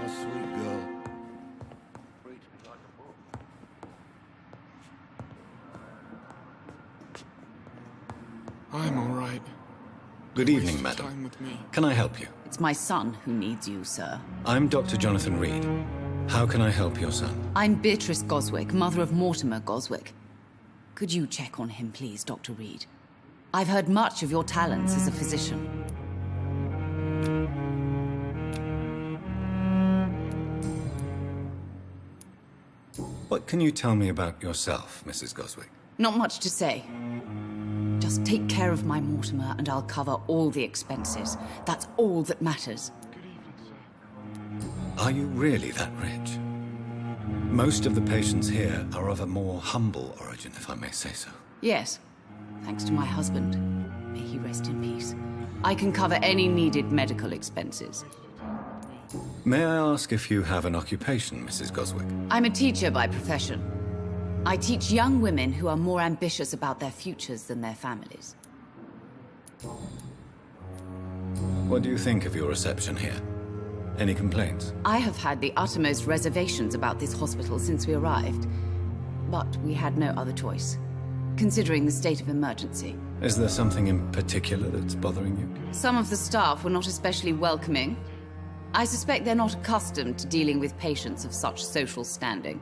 sweet girl. I'm all right. Good evening, Waste madam. time with me. Can I help you? It's my son who needs you, sir. I'm Dr. Jonathan Reid. How can I help your son? I'm Beatrice Goswick, mother of Mortimer Goswick. Could you check on him, please, Dr. Reid? I've heard much of your talents as a physician. What can you tell me about yourself, Mrs. Goswick? Not much to say. Just take care of my Mortimer and I'll cover all the expenses. That's all that matters. Are you really that rich? Most of the patients here are of a more humble origin, if I may say so. Yes, thanks to my husband. May he rest in peace. I can cover any needed medical expenses. May I ask if you have an occupation, Mrs. Goswick? I'm a teacher by profession. I teach young women who are more ambitious about their futures than their families. What do you think of your reception here? Any complaints? I have had the uttermost reservations about this hospital since we arrived. But we had no other choice, considering the state of emergency. Is there something in particular that's bothering you? Some of the staff were not especially welcoming. I suspect they're not accustomed to dealing with patients of such social standing.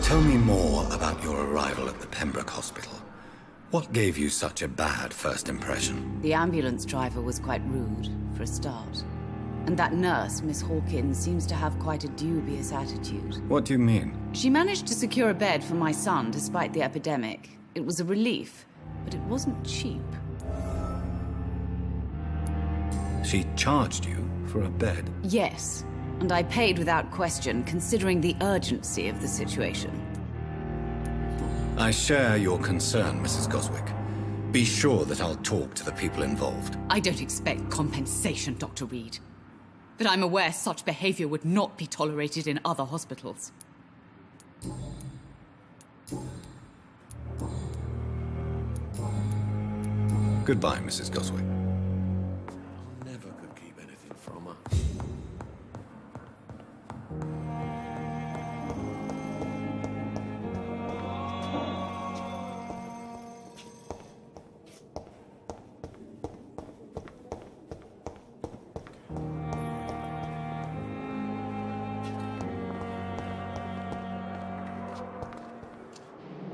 Tell me more about your arrival at the Pembroke Hospital. What gave you such a bad first impression? The ambulance driver was quite rude, for a start. And that nurse, Miss Hawkins, seems to have quite a dubious attitude. What do you mean? She managed to secure a bed for my son despite the epidemic. It was a relief, but it wasn't cheap. She charged you for a bed? Yes, and I paid without question, considering the urgency of the situation. I share your concern, Mrs. Goswick. Be sure that I'll talk to the people involved. I don't expect compensation, Dr. Reid. But I'm aware such behavior would not be tolerated in other hospitals. Goodbye, Mrs. Goswick. Never could keep anything from her.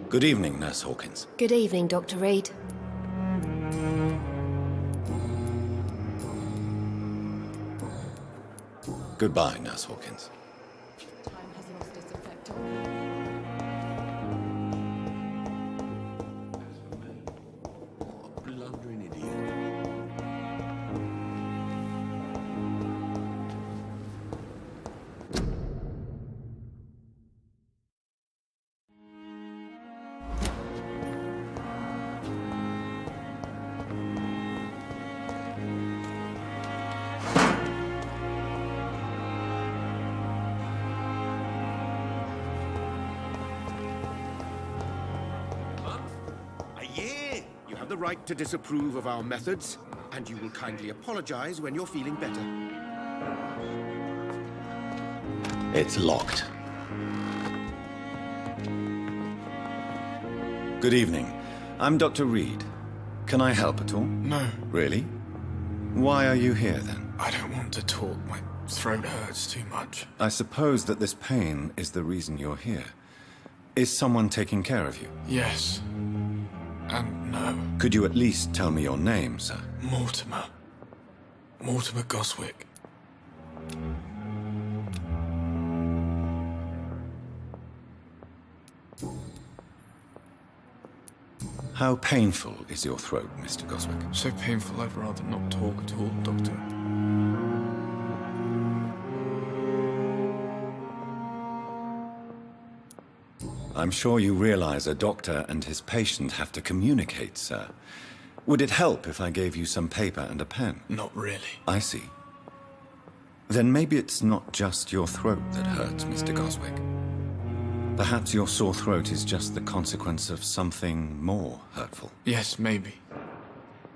Good evening, Nurse Hawkins. Good evening, Dr. Reid. Goodbye, Nurse Hawkins. Time has lost its effect What a blundering idiot. You have the right to disapprove of our methods, and you will kindly apologize when you're feeling better. It's locked. Good evening. I'm Dr. Reid. Can I help at all? No, Really? Why are you here, then? I don't want to talk. My throat hurts too much. I suppose that this pain is the reason you're here. Is someone taking care of you? Yes. And no. Could you at least tell me your name, sir? Mortimer. Mortimer Goswick. How painful is your throat, Mr. Goswick? So painful I'd rather not talk at all, Doctor. I'm sure you realize a doctor and his patient have to communicate, sir. Would it help if I gave you some paper and a pen? Not really. I see. Then maybe it's not just your throat that hurts, Mr. Goswick. Perhaps your sore throat is just the consequence of something more hurtful. Yes, maybe.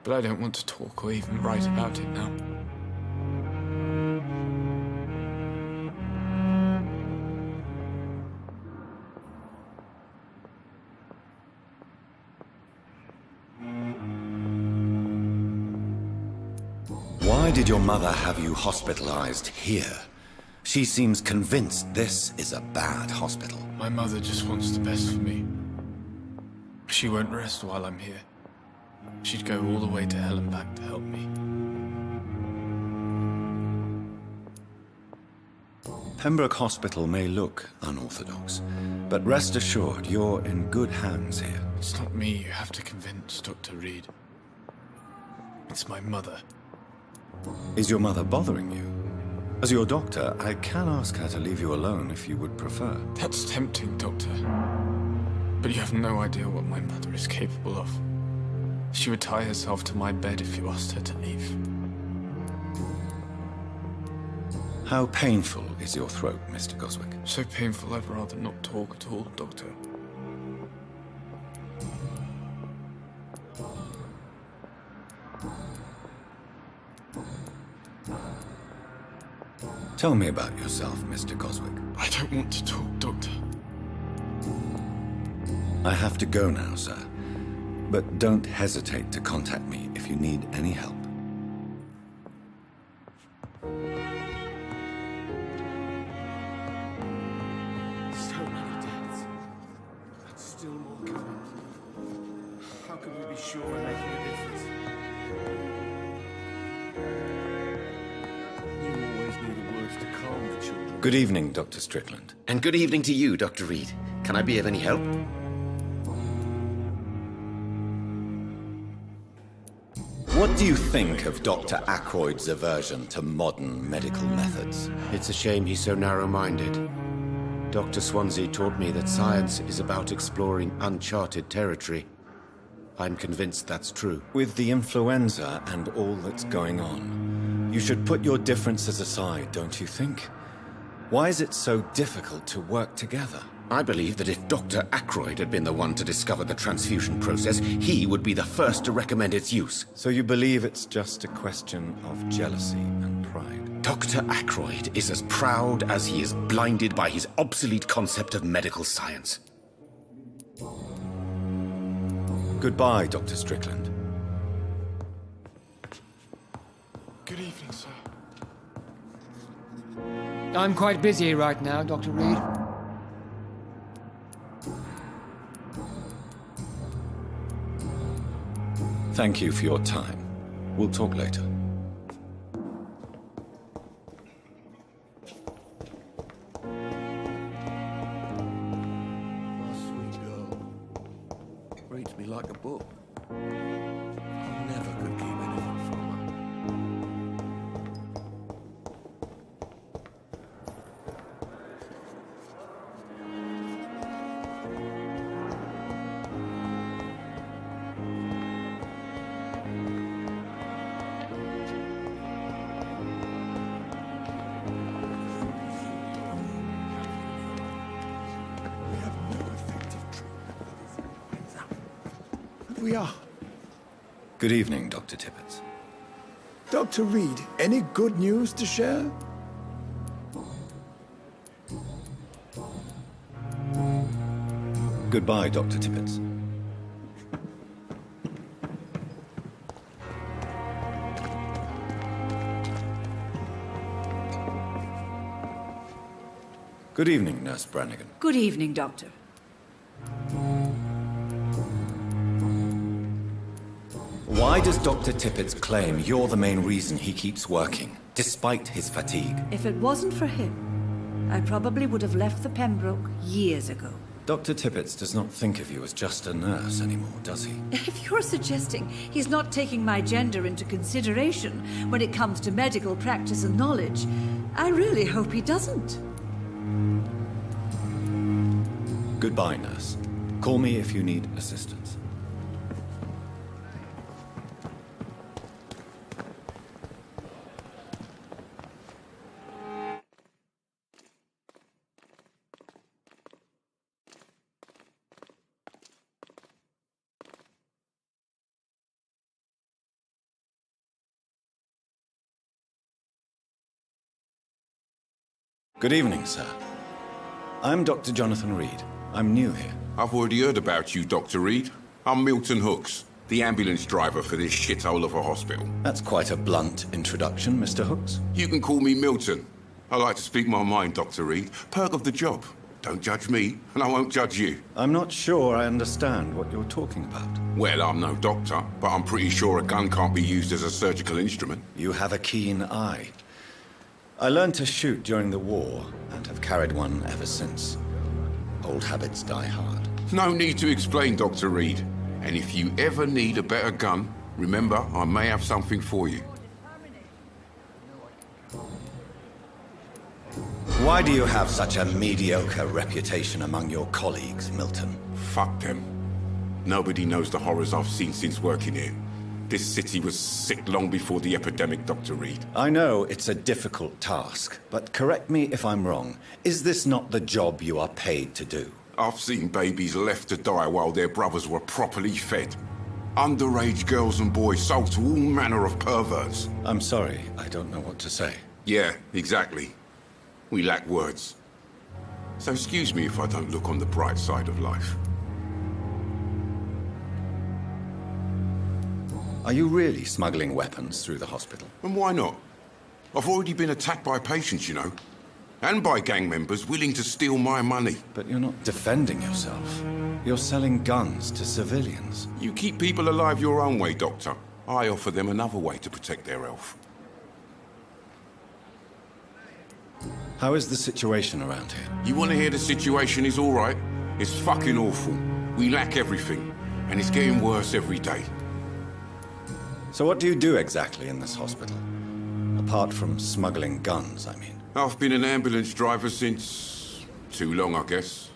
But I don't want to talk or even write about it now. Why did your mother have you hospitalized here? She seems convinced this is a bad hospital. My mother just wants the best for me. She won't rest while I'm here. She'd go all the way to hell and back to help me. Pembroke Hospital may look unorthodox, but rest assured you're in good hands here. It's not me you have to convince, Dr. Reid. It's my mother. Is your mother bothering you? As your doctor, I can ask her to leave you alone if you would prefer. That's tempting, Doctor. But you have no idea what my mother is capable of. She would tie herself to my bed if you asked her to leave. How painful is your throat, Mr. Goswick? So painful I'd rather not talk at all, Doctor. Tell me about yourself, Mr. Goswick. I don't want to talk, Doctor. I have to go now, sir. But don't hesitate to contact me if you need any help. So many deaths. But still more coming. How can we be sure we're making a difference? You always knew the words to calm the children. Good evening, Dr. Strickland. And good evening to you, Dr. Reid. Can I be of any help? What do you think of Dr. Ackroyd's aversion to modern medical methods? It's a shame he's so narrow-minded. Dr. Swansea taught me that science is about exploring uncharted territory. I'm convinced that's true. With the influenza and all that's going on, you should put your differences aside, don't you think? Why is it so difficult to work together? I believe that if Dr. Ackroyd had been the one to discover the transfusion process, he would be the first to recommend its use. So you believe it's just a question of jealousy and pride? Dr. Ackroyd is as proud as he is blinded by his obsolete concept of medical science. Goodbye, Dr. Strickland. Good evening, sir. I'm quite busy right now, Dr. Reid. Thank you for your time. We'll talk later. My sweet girl. Reads me like a book. I never could keep anything from her. We have no effective treatment. We are. Good evening, Dr. Tippett. Dr. Reid, any good news to share? Goodbye, Dr. Tippett. Good evening, Nurse Brannigan. Good evening, Doctor. Why does Dr. Tippett claim you're the main reason he keeps working, despite his fatigue? If it wasn't for him, I probably would have left the Pembroke years ago. Dr. Tippett does not think of you as just a nurse anymore, does he? If you're suggesting he's not taking my gender into consideration when it comes to medical practice and knowledge, I really hope he doesn't. Goodbye, nurse. Call me if you need assistance. Good evening, sir. I'm Dr. Jonathan Reid. I'm new here. I've already heard about you, Dr. Reid. I'm Milton Hooks, the ambulance driver for this shithole of a hospital. That's quite a blunt introduction, Mr. Hooks. You can call me Milton. I like to speak my mind, Dr. Reid. Perk of the job. Don't judge me, and I won't judge you. I'm not sure I understand what you're talking about. Well, I'm no doctor, but I'm pretty sure a gun can't be used as a surgical instrument. You have a keen eye. I learned to shoot during the war, and have carried one ever since. Old habits die hard. No need to explain, Dr. Reid. And if you ever need a better gun, remember, I may have something for you. Why do you have such a mediocre reputation among your colleagues, Milton? Fuck them. Nobody knows the horrors I've seen since working here. This city was sick long before the epidemic, Dr. Reid. I know it's a difficult task, but correct me if I'm wrong. Is this not the job you are paid to do? I've seen babies left to die while their brothers were properly fed. Underage girls and boys sold to all manner of perverts. I'm sorry, I don't know what to say. Yeah, exactly. We lack words. So excuse me if I don't look on the bright side of life. Are you really smuggling weapons through the hospital? And why not? I've already been attacked by patients, you know. And by gang members willing to steal my money. But you're not defending yourself. You're selling guns to civilians. You keep people alive your own way, Doctor. I offer them another way to protect their health. How is the situation around here? You want to hear the situation is all right? It's fucking awful. We lack everything. And it's getting worse every day. So what do you do exactly in this hospital? Apart from smuggling guns, I mean. I've been an ambulance driver since... too long, I guess.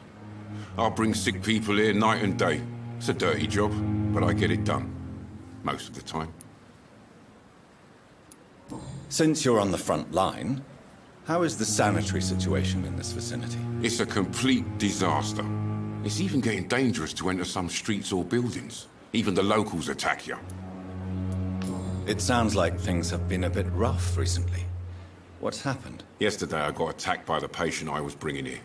I bring sick people here night and day. It's a dirty job, but I get it done. Most of the time. Since you're on the front line, how is the sanitary situation in this vicinity? It's a complete disaster. It's even getting dangerous to enter some streets or buildings. Even the locals attack you. It sounds like things have been a bit rough recently. What's happened? Yesterday I got attacked by the patient I was bringing here.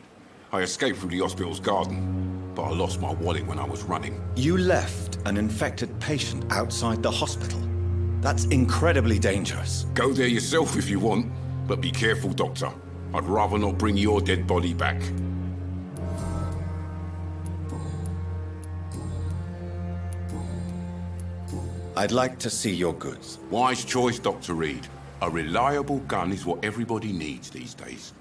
I escaped through the hospital's garden, but I lost my wallet when I was running. You left an infected patient outside the hospital? That's incredibly dangerous. Go there yourself if you want, but be careful, Doctor. I'd rather not bring your dead body back. I'd like to see your goods. Wise choice, Dr. Reid. A reliable gun is what everybody needs these days.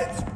it!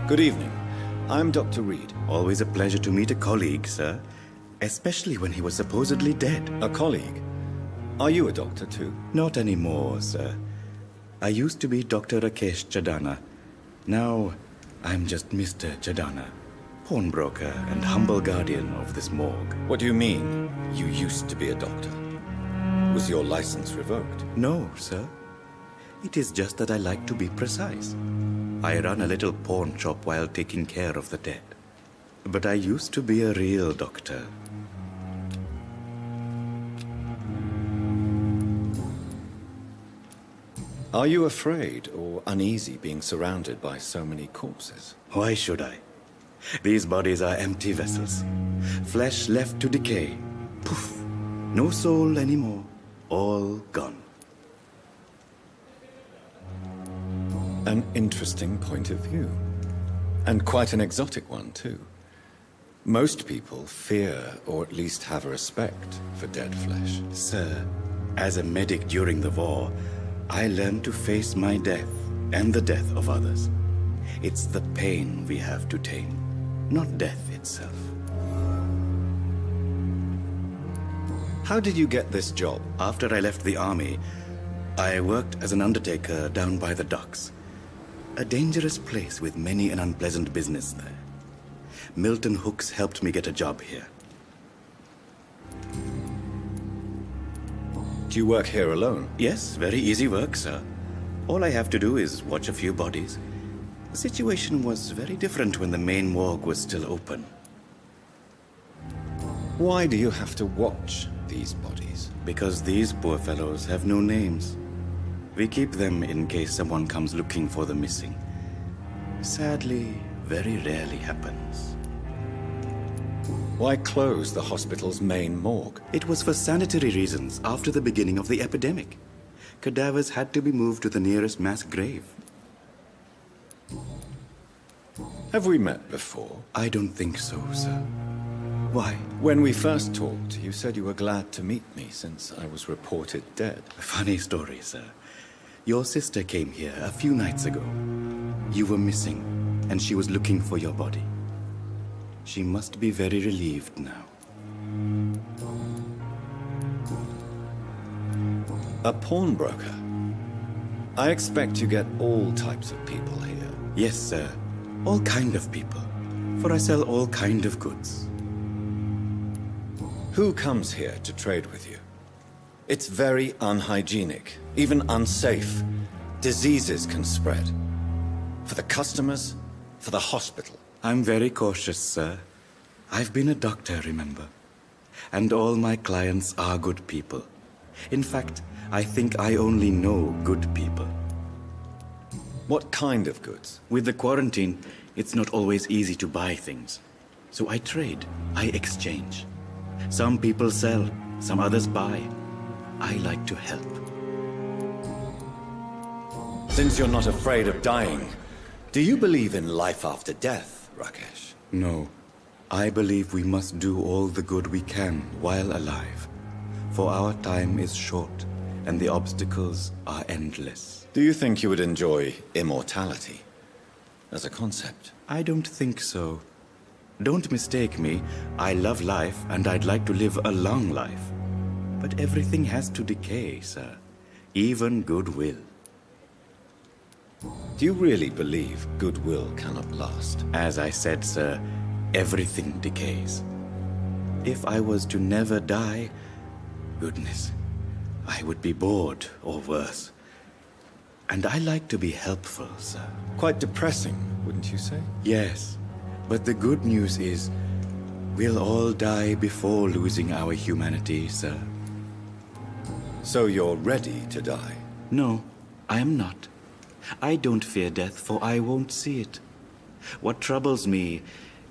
Good evening. I'm Dr. Reid. Always a pleasure to meet a colleague, sir. Especially when he was supposedly dead. A colleague? Are you a doctor too? Not anymore, sir. I used to be Dr. Rakesh Chadana. Now, I'm just Mr. Chadana, pawnbroker and humble guardian of this morgue. What do you mean, you used to be a doctor? Was your license revoked? No, sir. It is just that I like to be precise. I run a little pawn shop while taking care of the dead. But I used to be a real doctor. Are you afraid or uneasy being surrounded by so many corpses? Why should I? These bodies are empty vessels. Flesh left to decay. Poof. No soul anymore. All gone. An interesting point of view. And quite an exotic one, too. Most people fear, or at least have a respect, for dead flesh. Sir, as a medic during the war, I learned to face my death and the death of others. It's the pain we have to tame, not death itself. How did you get this job? After I left the army, I worked as an undertaker down by the docks. A dangerous place with many an unpleasant business there. Milton Hooks helped me get a job here. Do you work here alone? Yes, very easy work, sir. All I have to do is watch a few bodies. The situation was very different when the main morgue was still open. Why do you have to watch these bodies? Because these poor fellows have no names. We keep them in case someone comes looking for the missing. Sadly, very rarely happens. Why close the hospital's main morgue? It was for sanitary reasons after the beginning of the epidemic. Cadavers had to be moved to the nearest mass grave. Have we met before? I don't think so, sir. Why? When we first talked, you said you were glad to meet me since I was reported dead. Funny story, sir. Your sister came here a few nights ago. You were missing, and she was looking for your body. She must be very relieved now. A pawnbroker? I expect you get all types of people here. Yes, sir. All kind of people. For I sell all kind of goods. Who comes here to trade with you? It's very unhygienic, even unsafe. Diseases can spread. For the customers, for the hospital. I'm very cautious, sir. I've been a doctor, remember? And all my clients are good people. In fact, I think I only know good people. What kind of goods? With the quarantine, it's not always easy to buy things. So I trade, I exchange. Some people sell, some others buy. I like to help. Since you're not afraid of dying, do you believe in life after death, Rakesh? No. I believe we must do all the good we can while alive. For our time is short, and the obstacles are endless. Do you think you would enjoy immortality as a concept? I don't think so. Don't mistake me. I love life, and I'd like to live a long life. But everything has to decay, sir. Even goodwill. Do you really believe goodwill cannot last? As I said, sir, everything decays. If I was to never die, goodness, I would be bored or worse. And I like to be helpful, sir. Quite depressing, wouldn't you say? Yes, but the good news is we'll all die before losing our humanity, sir. So you're ready to die? No, I am not. I don't fear death, for I won't see it. What troubles me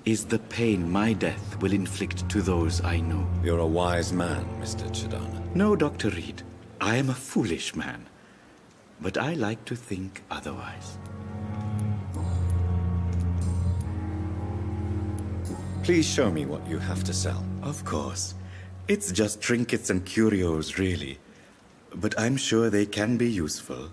is the pain my death will inflict to those I know. You're a wise man, Mr. Chidana. No, Dr. Reid. I am a foolish man. But I like to think otherwise. Please show me what you have to sell. Of course. It's just trinkets and curios, really. But I'm sure they can be useful.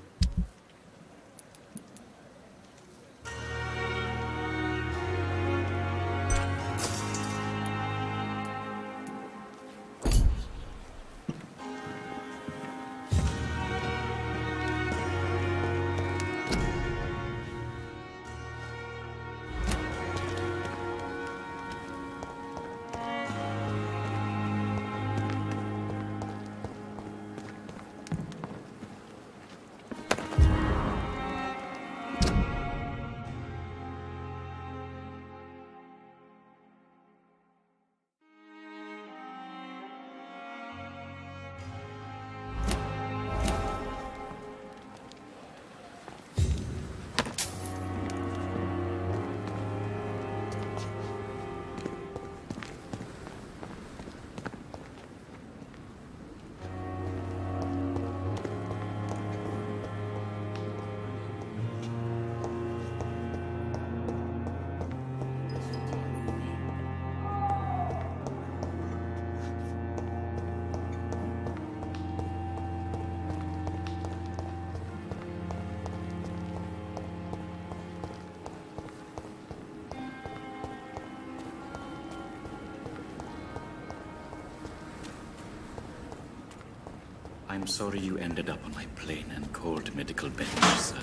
I'm sorry you ended up on my plain and cold medical bench, sir.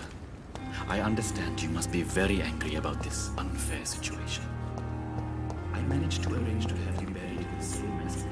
I understand you must be very angry about this unfair situation. I managed to arrange to have you buried in the same as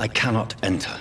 I cannot enter.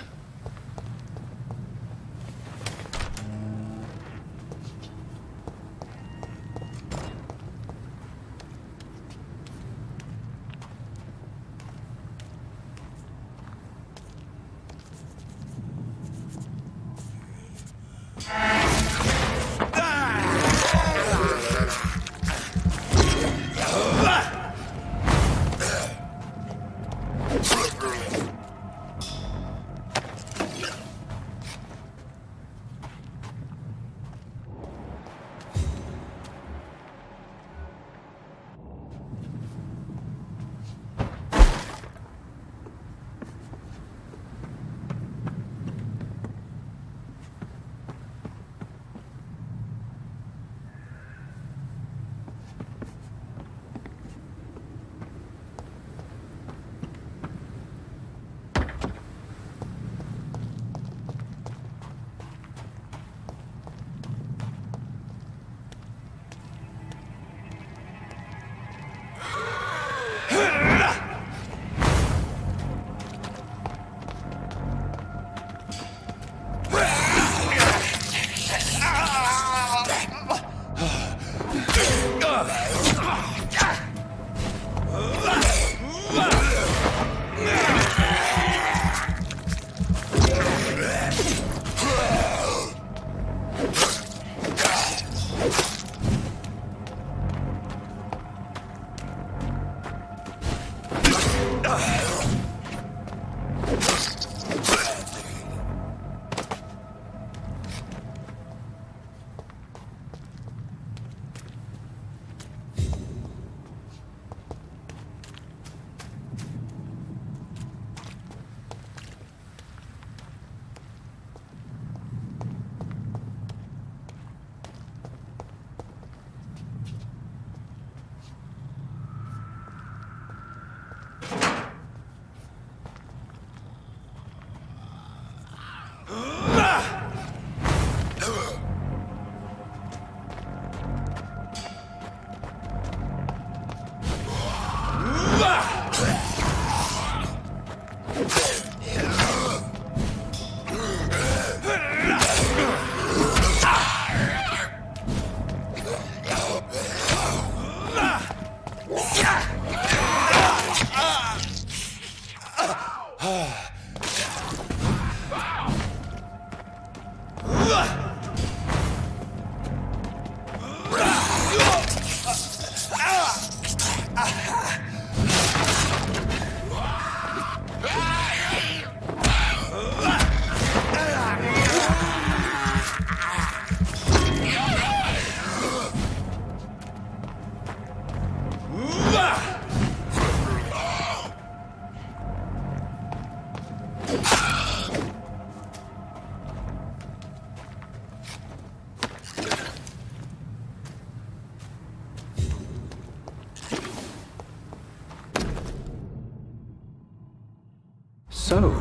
So,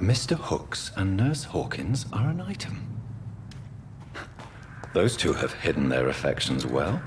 Mr. Hooks and Nurse Hawkins are an item. Those two have hidden their affections well.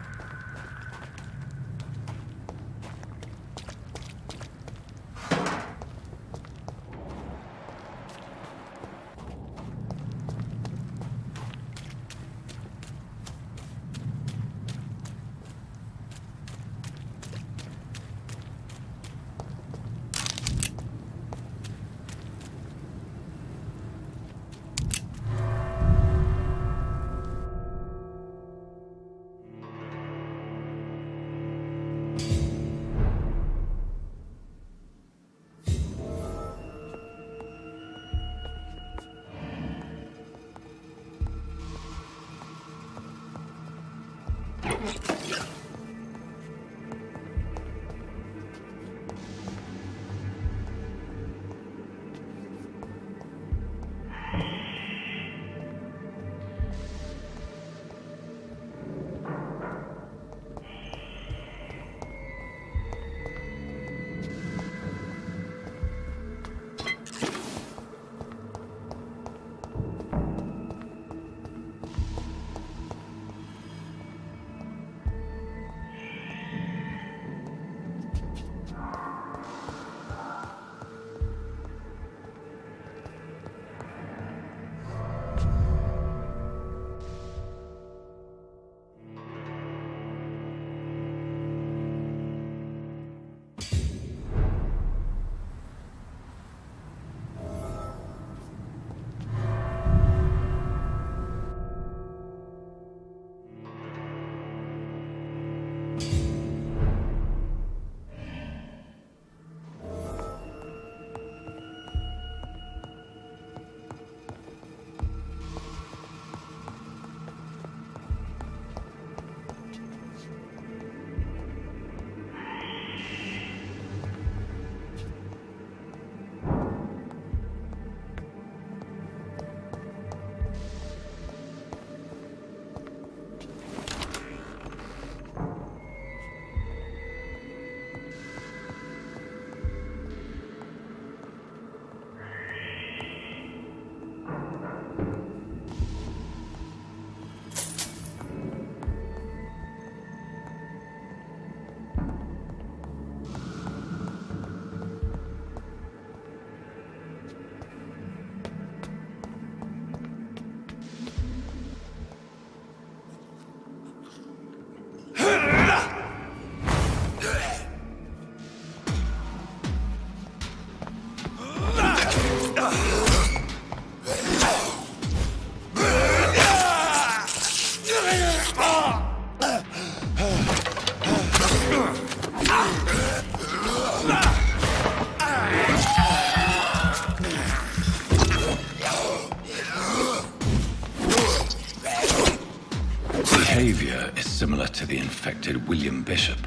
Behavior is similar to the infected William Bishop.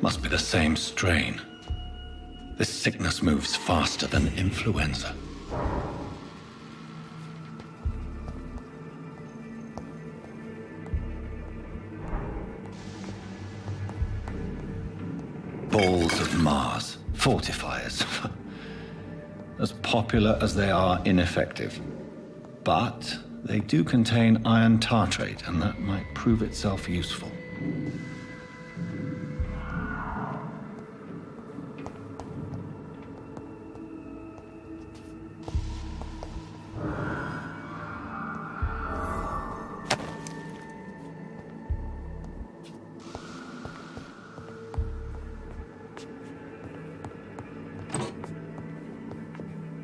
Must be the same strain. This sickness moves faster than influenza. Balls of Mars, fortifiers. As popular as they are ineffective. But they do contain iron tartrate, and that might prove itself useful.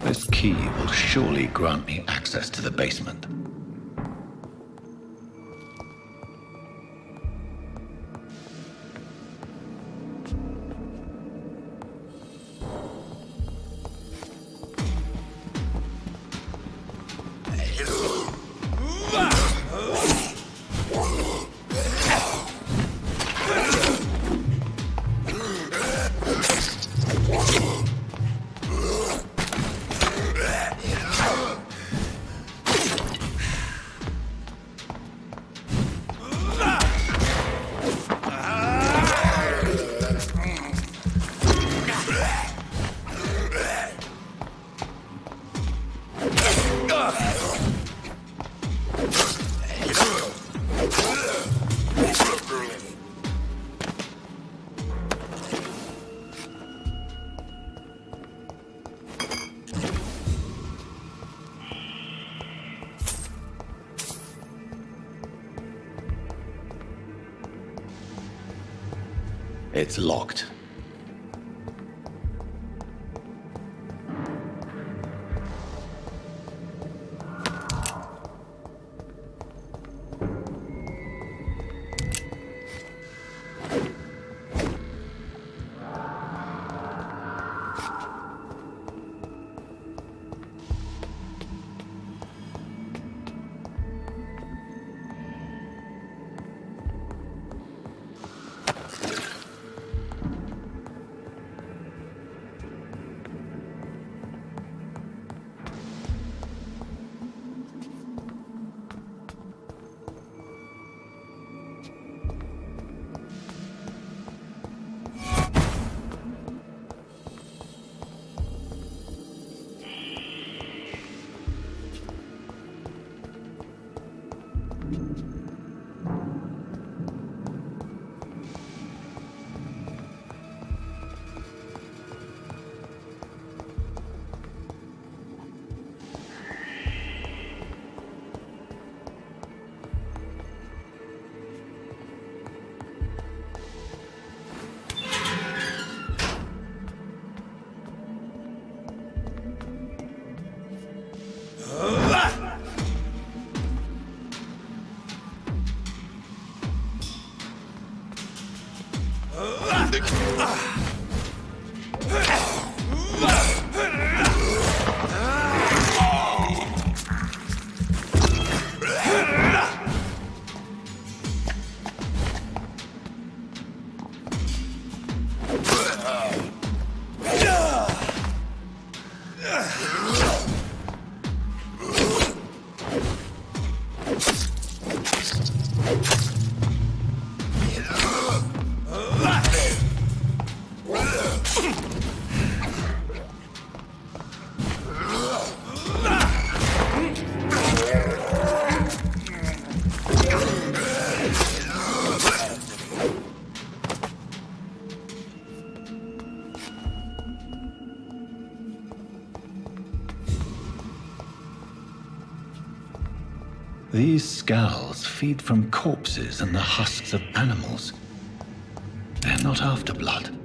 This key will surely grant me access to the basement. It's locked. These scowls feed from corpses and the husks of animals. They're not after blood.